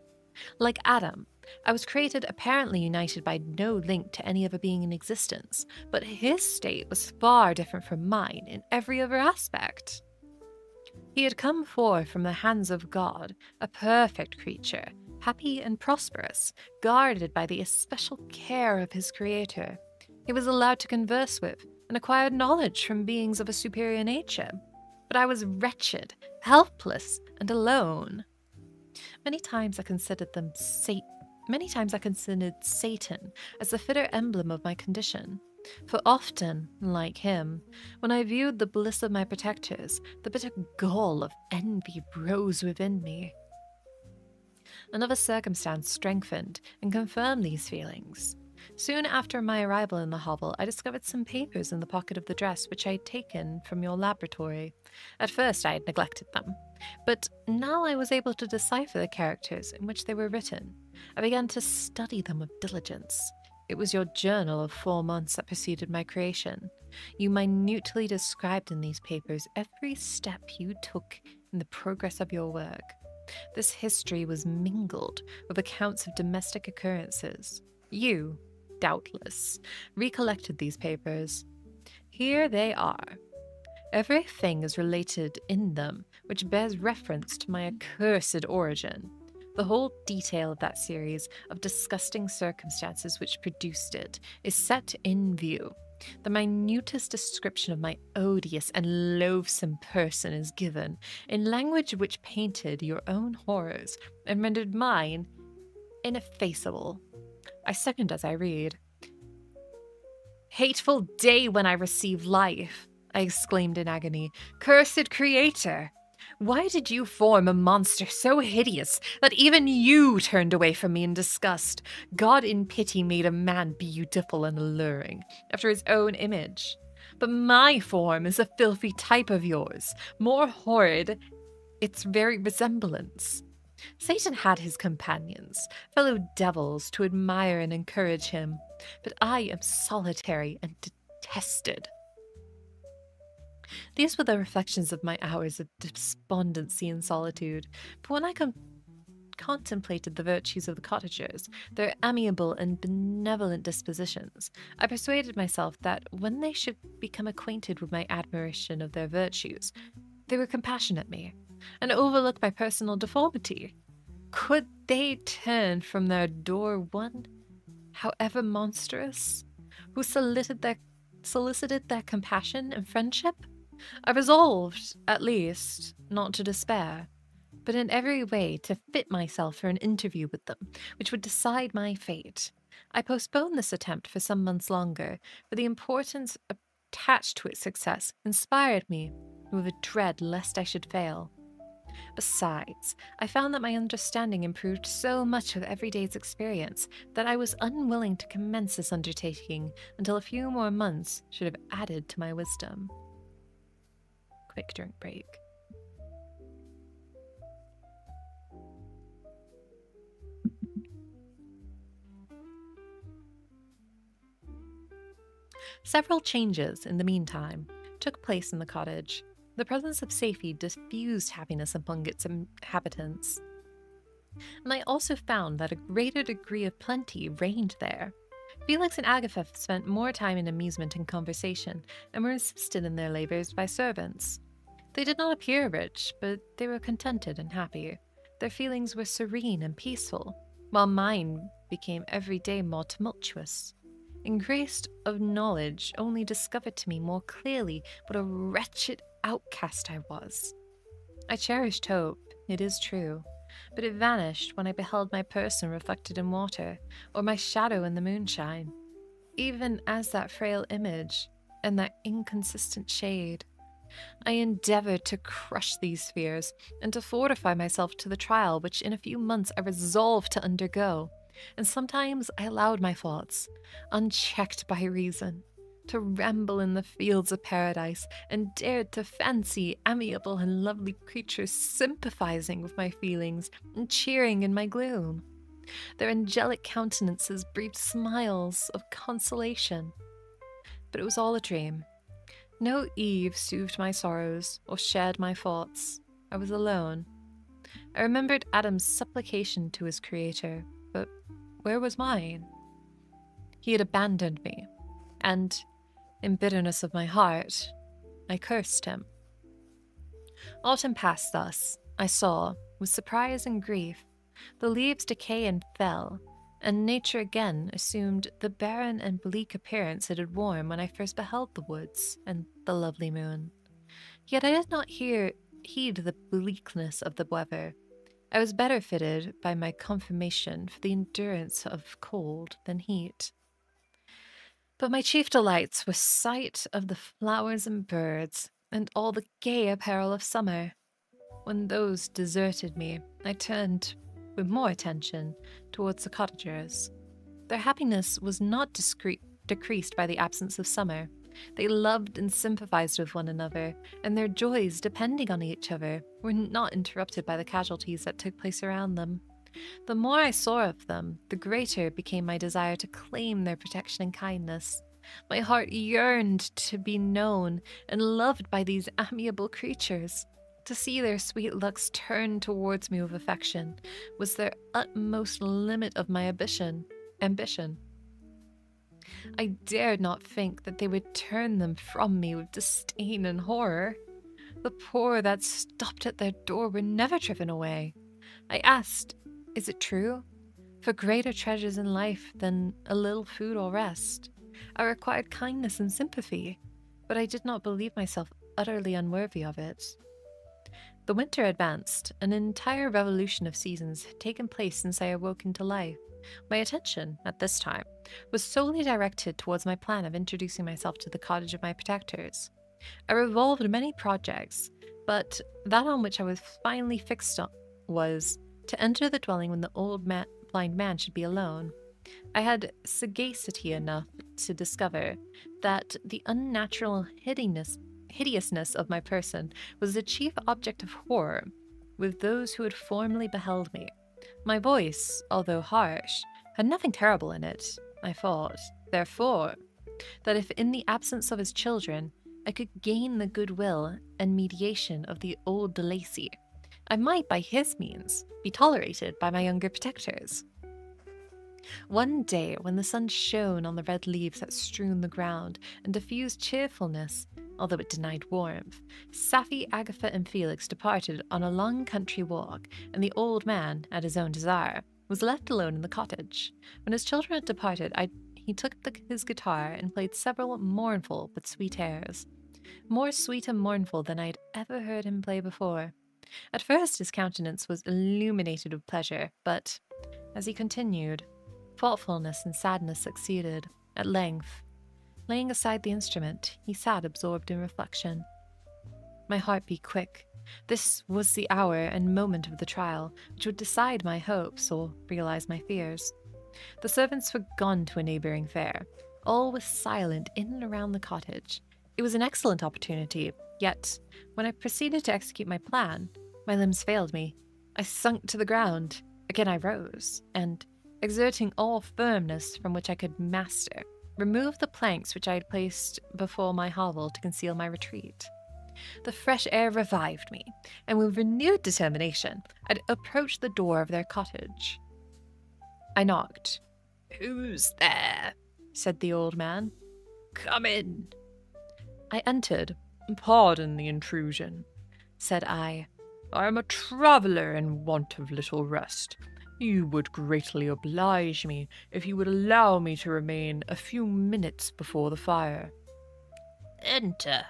Like Adam, I was created apparently united by no link to any other being in existence, but his state was far different from mine in every other aspect. He had come forth from the hands of God, a perfect creature, happy and prosperous, guarded by the especial care of his Creator. He was allowed to converse with and acquired knowledge from beings of a superior nature. But I was wretched, helpless, and alone. Many times I considered Satan as the fitter emblem of my condition. For often, like him, when I viewed the bliss of my protectors, the bitter gall of envy rose within me. Another circumstance strengthened and confirmed these feelings. Soon after my arrival in the hovel, I discovered some papers in the pocket of the dress which I had taken from your laboratory. At first I had neglected them, but now I was able to decipher the characters in which they were written. I began to study them with diligence. It was your journal of 4 months that preceded my creation. You minutely described in these papers every step you took in the progress of your work. This history was mingled with accounts of domestic occurrences. You, doubtless, recollected these papers. Here they are. Everything is related in them which bears reference to my accursed origin. The whole detail of that series of disgusting circumstances which produced it is set in view. The minutest description of my odious and loathsome person is given, in language which painted your own horrors and rendered mine ineffaceable. I second as I read. "Hateful day when I received life," I exclaimed in agony. "Cursed Creator! Why did you form a monster so hideous that even you turned away from me in disgust? God in pity made a man beautiful and alluring, after his own image. But my form is a filthy type of yours, more horrid its very resemblance. Satan had his companions, fellow devils, to admire and encourage him, but I am solitary and detested." These were the reflections of my hours of despondency and solitude, but when I contemplated the virtues of the cottagers, their amiable and benevolent dispositions, I persuaded myself that when they should become acquainted with my admiration of their virtues, they would compassionate me, and overlook my personal deformity. Could they turn from their door one, however monstrous, who solicited their compassion and friendship? I resolved, at least, not to despair, but in every way to fit myself for an interview with them, which would decide my fate. I postponed this attempt for some months longer, for the importance attached to its success inspired me with a dread lest I should fail. Besides, I found that my understanding improved so much with every day's experience that I was unwilling to commence this undertaking until a few more months should have added to my wisdom. Quick drink break. Several changes, in the meantime, took place in the cottage. The presence of safety diffused happiness among its inhabitants. And I also found that a greater degree of plenty reigned there. Felix and Agatha spent more time in amusement and conversation, and were assisted in their labors by servants. They did not appear rich, but they were contented and happy. Their feelings were serene and peaceful, while mine became every day more tumultuous. Increased of knowledge only discovered to me more clearly what a wretched outcast I was. I cherished hope, it is true, but it vanished when I beheld my person reflected in water, or my shadow in the moonshine, even as that frail image and that inconsistent shade. I endeavored to crush these fears and to fortify myself to the trial which in a few months I resolved to undergo, and sometimes I allowed my thoughts, unchecked by reason, to ramble in the fields of paradise, and dared to fancy amiable and lovely creatures sympathizing with my feelings and cheering in my gloom. Their angelic countenances breathed smiles of consolation. But it was all a dream. No Eve soothed my sorrows or shared my thoughts. I was alone. I remembered Adam's supplication to his creator, but where was mine? He had abandoned me, and, in bitterness of my heart, I cursed him. Autumn passed thus. I saw, with surprise and grief, the leaves decay and fell, and nature again assumed the barren and bleak appearance it had worn when I first beheld the woods and the lovely moon. Yet I did not heed the bleakness of the weather. I was better fitted by my conformation for the endurance of cold than heat. But my chief delights were sight of the flowers and birds, and all the gay apparel of summer. When those deserted me, I turned with more attention towards the cottagers. Their happiness was not decreased by the absence of summer. They loved and sympathized with one another, and their joys, depending on each other, were not interrupted by the casualties that took place around them. The more I saw of them, the greater became my desire to claim their protection and kindness. My heart yearned to be known and loved by these amiable creatures. To see their sweet looks turned towards me with affection was their utmost limit of my ambition. I dared not think that they would turn them from me with disdain and horror. The poor that stopped at their door were never driven away. I asked, "Is it true? For greater treasures in life than a little food or rest, I required kindness and sympathy, but I did not believe myself utterly unworthy of it." The winter advanced. An entire revolution of seasons had taken place since I awoke into life. My attention, at this time, was solely directed towards my plan of introducing myself to the cottage of my protectors. I revolved many projects, but that on which I was finally fixed on was to enter the dwelling when the blind man should be alone. I had sagacity enough to discover that the unnatural hideousness of my person was the chief object of horror with those who had formerly beheld me. My voice, although harsh, had nothing terrible in it. I thought, therefore, that if in the absence of his children I could gain the goodwill and mediation of the old de Lacy, I might, by his means, be tolerated by my younger protectors. One day, when the sun shone on the red leaves that strewed the ground and diffused cheerfulness, although it denied warmth, Sapphy, Agatha, and Felix departed on a long country walk, and the old man, at his own desire, was left alone in the cottage. When his children had departed, he took his guitar and played several mournful but sweet airs, more sweet and mournful than I had ever heard him play before. At first his countenance was illuminated with pleasure, but, as he continued, thoughtfulness and sadness succeeded. At length, laying aside the instrument, he sat absorbed in reflection. My heart beat quick, This was the hour and moment of the trial which would decide my hopes or realize my fears. The servants were gone to a neighboring fair. All was silent in and around the cottage. It was an excellent opportunity, yet, when I proceeded to execute my plan, my limbs failed me. I sunk to the ground. Again I rose, and, exerting all firmness from which I could master, removed the planks which I had placed before my hovel to conceal my retreat. The fresh air revived me, and with renewed determination, I approached the door of their cottage. I knocked. "Who's there?" said the old man. "Come in." I entered. "Pardon the intrusion," said I. "I am a traveller in want of little rest. You would greatly oblige me if you would allow me to remain a few minutes before the fire." "Enter,"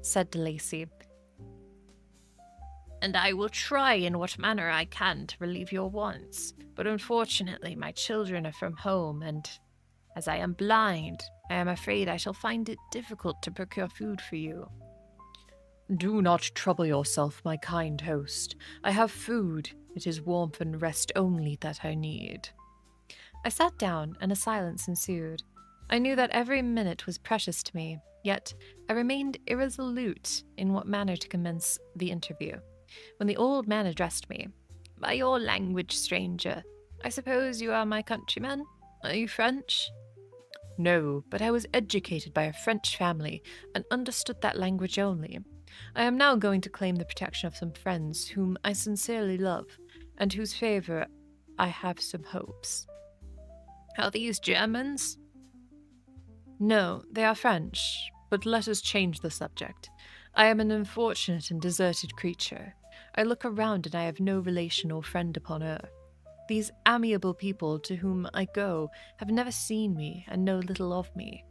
said De Lacy, "and I will try in what manner I can to relieve your wants. But unfortunately my children are from home, and as I am blind, I am afraid I shall find it difficult to procure food for you." "Do not trouble yourself, my kind host. I have food. It is warmth and rest only that I need." I sat down, and a silence ensued. I knew that every minute was precious to me, yet I remained irresolute in what manner to commence the interview, when the old man addressed me. "By your language, stranger, I suppose you are my countrymen? Are you French?" "No, but I was educated by a French family, and understood that language only. I am now going to claim the protection of some friends whom I sincerely love, and whose favour I have some hopes." "Are these Germans?" "No, they are French, but let us change the subject. I am an unfortunate and deserted creature. I look around and I have no relation or friend upon earth. These amiable people to whom I go have never seen me and know little of me.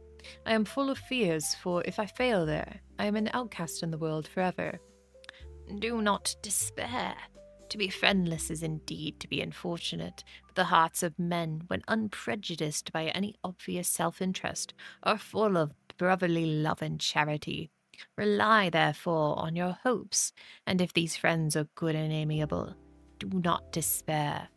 I am full of fears, for if I fail there, I am an outcast in the world forever." "Do not despair. To be friendless is indeed to be unfortunate, but the hearts of men, when unprejudiced by any obvious self-interest, are full of brotherly love and charity. Rely, therefore, on your hopes, and if these friends are good and amiable, do not despair."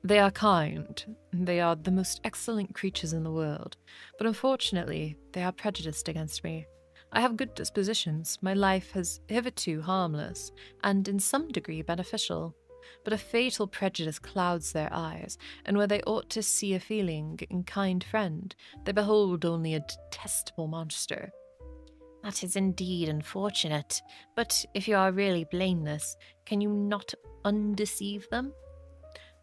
"They are kind. They are the most excellent creatures in the world, but unfortunately they are prejudiced against me. I have good dispositions. My life has hitherto harmless, and in some degree beneficial. But a fatal prejudice clouds their eyes, and where they ought to see a feeling and kind friend, they behold only a detestable monster." "That is indeed unfortunate, but if you are really blameless, can you not undeceive them?"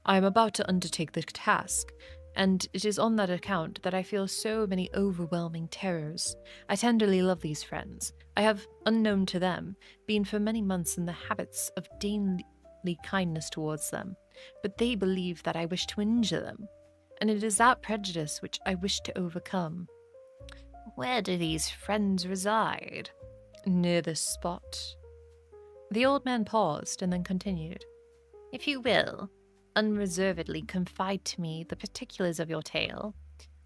"I am about to undertake the task, and it is on that account that I feel so many overwhelming terrors. I tenderly love these friends. I have, unknown to them, been for many months in the habits of daily kindness towards them, but they believe that I wish to injure them, and it is that prejudice which I wish to overcome." "Where do these friends reside?" "Near this spot." The old man paused and then continued. "If you will unreservedly confide to me the particulars of your tale,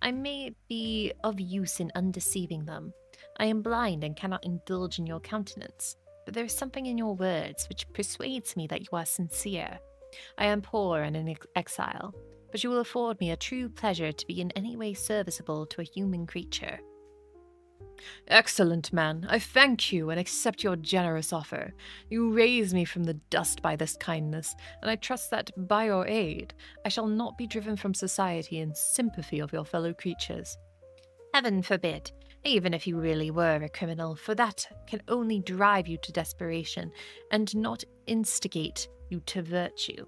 I may be of use in undeceiving them. I am blind and cannot indulge in your countenance, but there is something in your words which persuades me that you are sincere. I am poor and in exile, but you will afford me a true pleasure to be in any way serviceable to a human creature." "Excellent man, I thank you and accept your generous offer. You raise me from the dust by this kindness, and I trust that by your aid I shall not be driven from society in sympathy of your fellow creatures." "Heaven forbid, even if you really were a criminal, for that can only drive you to desperation and not instigate you to virtue.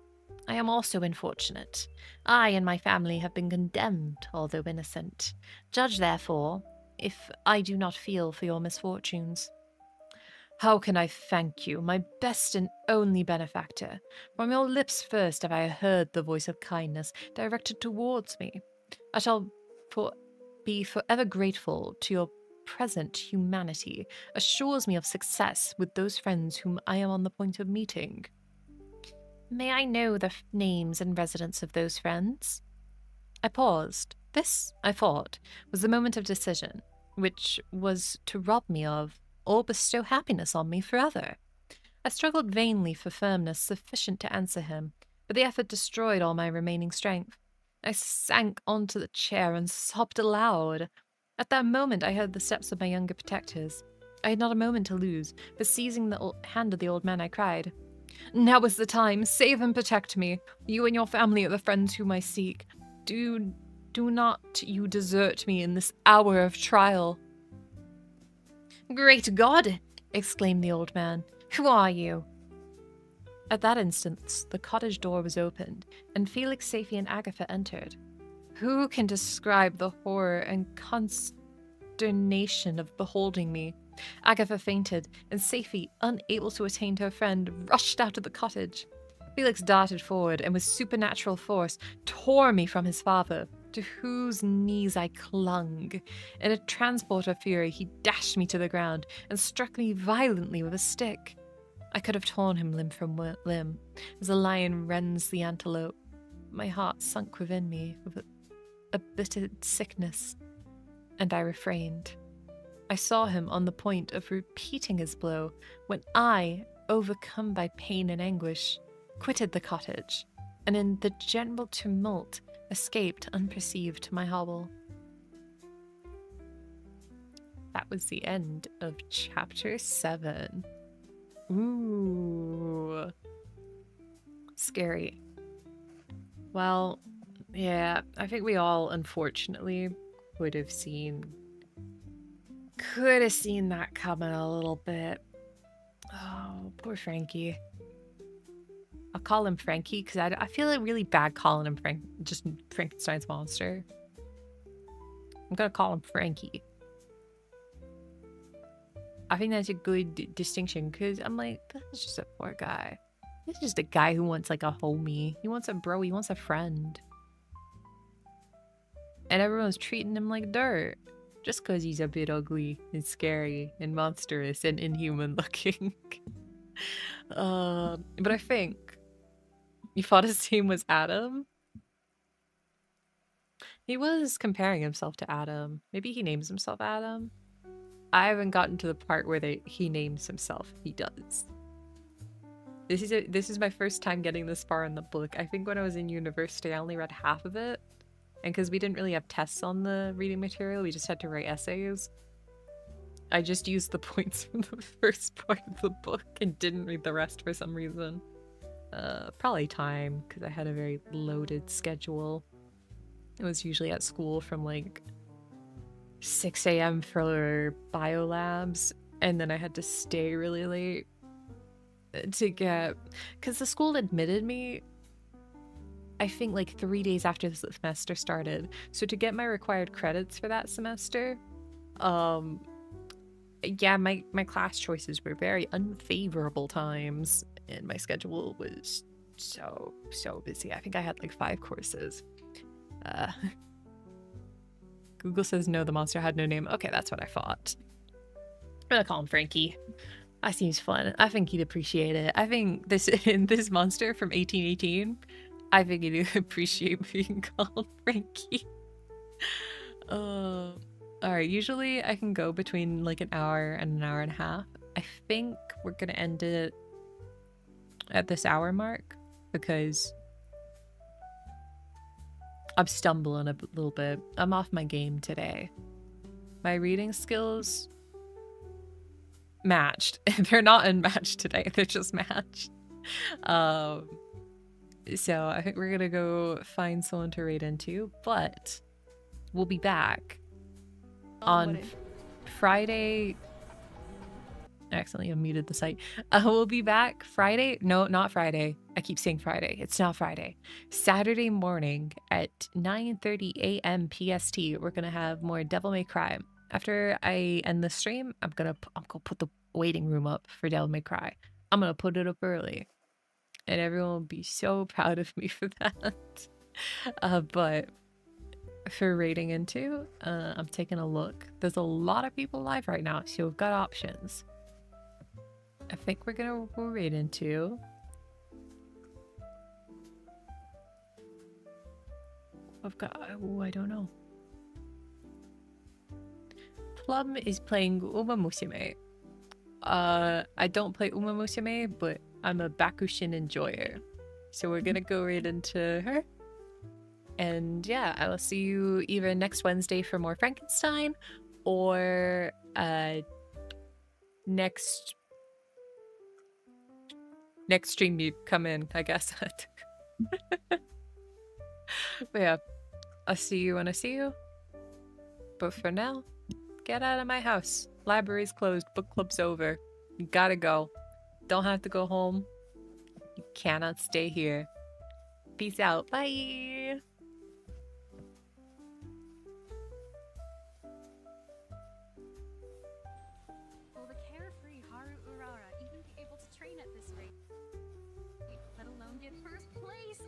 I am also unfortunate. I and my family have been condemned, although innocent. Judge, therefore, if I do not feel for your misfortunes." "How can I thank you, my best and only benefactor? From your lips first have I heard the voice of kindness directed towards me. I shall be forever grateful to your present humanity, assures me of success with those friends whom I am on the point of meeting." "May I know the names and residence of those friends?" I paused. This, I thought, was the moment of decision, which was to rob me of or bestow happiness on me forever. I struggled vainly for firmness sufficient to answer him, but the effort destroyed all my remaining strength. I sank onto the chair and sobbed aloud. At that moment, I heard the steps of my younger protectors. I had not a moment to lose, but seizing the hand of the old man, I cried, "Now is the time. Save and protect me. You and your family are the friends whom I seek. Do not you desert me in this hour of trial." "Great God!" exclaimed the old man. "Who are you?" At that instant, the cottage door was opened, and Felix, Safie, and Agatha entered. Who can describe the horror and consternation of beholding me? Agatha fainted, and Safie, unable to attain her friend, rushed out of the cottage. Felix darted forward, and with supernatural force tore me from his father, to whose knees I clung. In a transport of fury, he dashed me to the ground and struck me violently with a stick. I could have torn him limb from limb, as a lion rends the antelope. My heart sunk within me with a bitter sickness, and I refrained. I saw him on the point of repeating his blow when I, overcome by pain and anguish, quitted the cottage, and in the general tumult escaped unperceived to my hovel. That was the end of chapter 7. Ooh. Scary. Well, yeah, I think we all, unfortunately, could have seen that coming a little bit. Oh, poor Frankie. I'll call him Frankie because I feel like really bad calling him just Frankenstein's monster. I'm gonna call him Frankie. I think that's a good distinction because I'm like, that's just a poor guy. This is just a guy who wants like a homie. He wants a bro. He wants a friend. And everyone's treating him like dirt just because he's a bit ugly and scary and monstrous and inhuman looking. But I think you thought his name was Adam. He was comparing himself to Adam. Maybe he names himself Adam. I haven't gotten to the part where he names himself. He does. This is my first time getting this far in the book. I think when I was in university, I only read half of it. And because we didn't really have tests on the reading material, we just had to write essays. I just used the points from the first part of the book and didn't read the rest for some reason. Probably time, because I had a very loaded schedule. I was usually at school from like 6 a.m. for bio labs, and then I had to stay really late to get, because the school admitted me I think like 3 days after the semester started. So to get my required credits for that semester, yeah, my class choices were very unfavorable times, and my schedule was so busy. I think I had like 5 courses. Google says no, the monster had no name. Okay, that's what I thought. I'm gonna call him Frankie. That seems fun. I think he'd appreciate it. I think this monster from 1818, I think he'd appreciate being called Frankie. Alright, usually I can go between like an hour and an hour and a half. I think we're gonna end it at this hour mark because I'm stumbling a little bit. I'm off my game today. My reading skills matched. They're not unmatched today. They're just matched. So I think we're gonna go find someone to raid into, but we'll be back on Friday. I accidentally unmuted the site. We'll be back Friday. No, not Friday. I keep saying Friday. It's not Friday. Saturday morning at 9:30 a.m. PST. We're gonna have more Devil May Cry. After I end the stream, I'm gonna put the waiting room up for Devil May Cry. I'm gonna put it up early, and everyone will be so proud of me for that. But for raiding into, I'm taking a look. There's a lot of people live right now, so we've got options. I think we're gonna raid into. I've got. Oh, I don't know. Plum is playing Uma Musume. I don't play Uma Musume, but I'm a Bakushin enjoyer. So we're gonna go right into her. And yeah, I will see you either next Wednesday for more Frankenstein or next stream you come in, I guess. But yeah, I'll see you when I see you. But for now, get out of my house. Library's closed, book club's over. You gotta go. Don't have to go home. You cannot stay here. Peace out. Bye. Will the carefree Haru Urara even be able to train at this rate, let alone get first place?